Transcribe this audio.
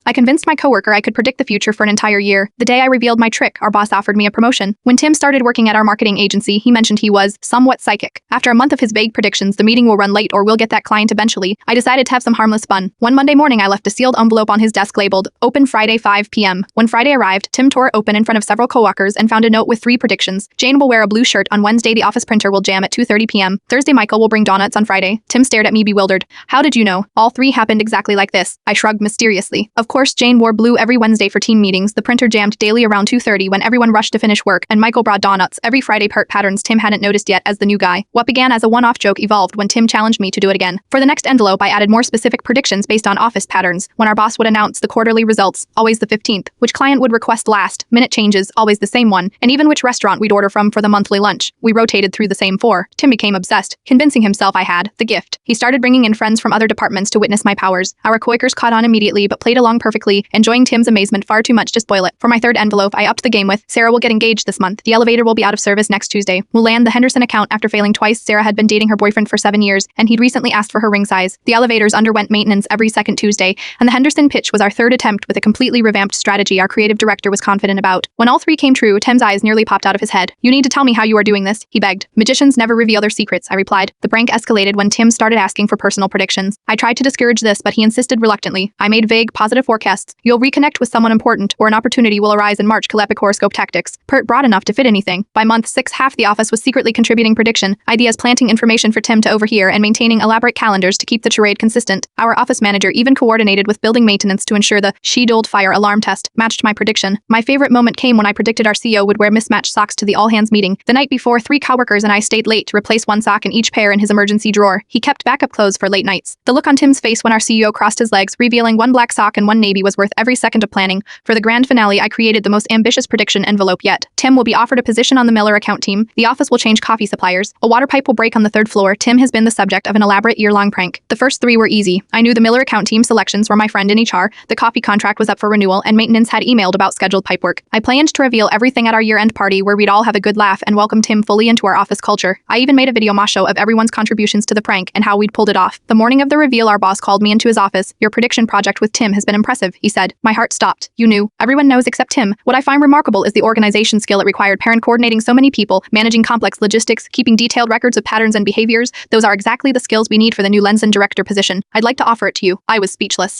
I convinced my coworker I could predict the future for an entire year. The day I revealed my trick, our boss offered me a promotion. When Tim started working at our marketing agency, he mentioned he was somewhat psychic. After a month of his vague predictions, the meeting will run late or we'll get that client eventually. I decided to have some harmless fun. One Monday morning, I left a sealed envelope on his desk labeled, "Open Friday 5 p.m. When Friday arrived, Tim tore it open in front of several coworkers and found a note with 3 predictions. Jane will wear a blue shirt on Wednesday. The office printer will jam at 2:30 p.m. Thursday, Michael will bring donuts on Friday. Tim stared at me bewildered. How did you know? All 3 happened exactly like this. I shrugged mysteriously. Of course, Jane wore blue every Wednesday for team meetings. The printer jammed daily around 2:30 when everyone rushed to finish work, and Michael brought donuts every Friday. Patterns Tim hadn't noticed yet as the new guy. What began as a one-off joke evolved when Tim challenged me to do it again. For the next envelope, I added more specific predictions based on office patterns. When our boss would announce the quarterly results, always the 15th, which client would request last, minute changes, always the same one, and even which restaurant we'd order from for the monthly lunch. We rotated through the same 4. Tim became obsessed, convincing himself I had the gift. He started bringing in friends from other departments to witness my powers. Our coworkers caught on immediately but played along perfectly, enjoying Tim's amazement far too much to spoil it. For my 3rd envelope, I upped the game with, Sarah will get engaged this month. The elevator will be out of service next Tuesday. We'll land the Henderson account after failing twice. Sarah had been dating her boyfriend for 7 years, and he'd recently asked for her ring size. The elevators underwent maintenance every second Tuesday, and the Henderson pitch was our 3rd attempt with a completely revamped strategy our creative director was confident about. When all 3 came true, Tim's eyes nearly popped out of his head. You need to tell me how you are doing this, he begged. Magicians never reveal their secrets, I replied. The prank escalated when Tim started asking for personal predictions. I tried to discourage this, but he insisted reluctantly. I made vague, positive forecasts. You'll reconnect with someone important, or an opportunity will arise in March. Epic horoscope tactics. Broad enough to fit anything. By month 6, half the office was secretly contributing prediction ideas, planting information for Tim to overhear, and maintaining elaborate calendars to keep the charade consistent. Our office manager even coordinated with building maintenance to ensure the scheduled fire alarm test matched my prediction. My favorite moment came when I predicted our CEO would wear mismatched socks to the all-hands meeting. The night before, 3 coworkers and I stayed late to replace one sock in each pair in his emergency drawer. He kept backup clothes for late nights. The look on Tim's face when our CEO crossed his legs, revealing one black sock and one navy, was worth every second of planning. For the grand finale, I created the most ambitious prediction envelope yet. Tim will be offered a position on the Miller account team. The office will change coffee suppliers. A water pipe will break on the 3rd floor. Tim has been the subject of an elaborate year-long prank. The first 3 were easy. I knew the Miller account team selections were my friend in HR, the coffee contract was up for renewal, and maintenance had emailed about scheduled pipework. I planned to reveal everything at our year-end party where we'd all have a good laugh and welcome Tim fully into our office culture. I even made a video show of everyone's contributions to the prank and how we'd pulled it off. The morning of the reveal, our boss called me into his office. Your prediction project with Tim has been impressive, he said. My heart stopped. You knew. Everyone knows except Tim. What I find remarkable is the organization skill it required. Parent coordinating so many people, managing complex logistics, keeping detailed records of patterns and behaviors. Those are exactly the skills we need for the new Lenson director position. I'd like to offer it to you. I was speechless.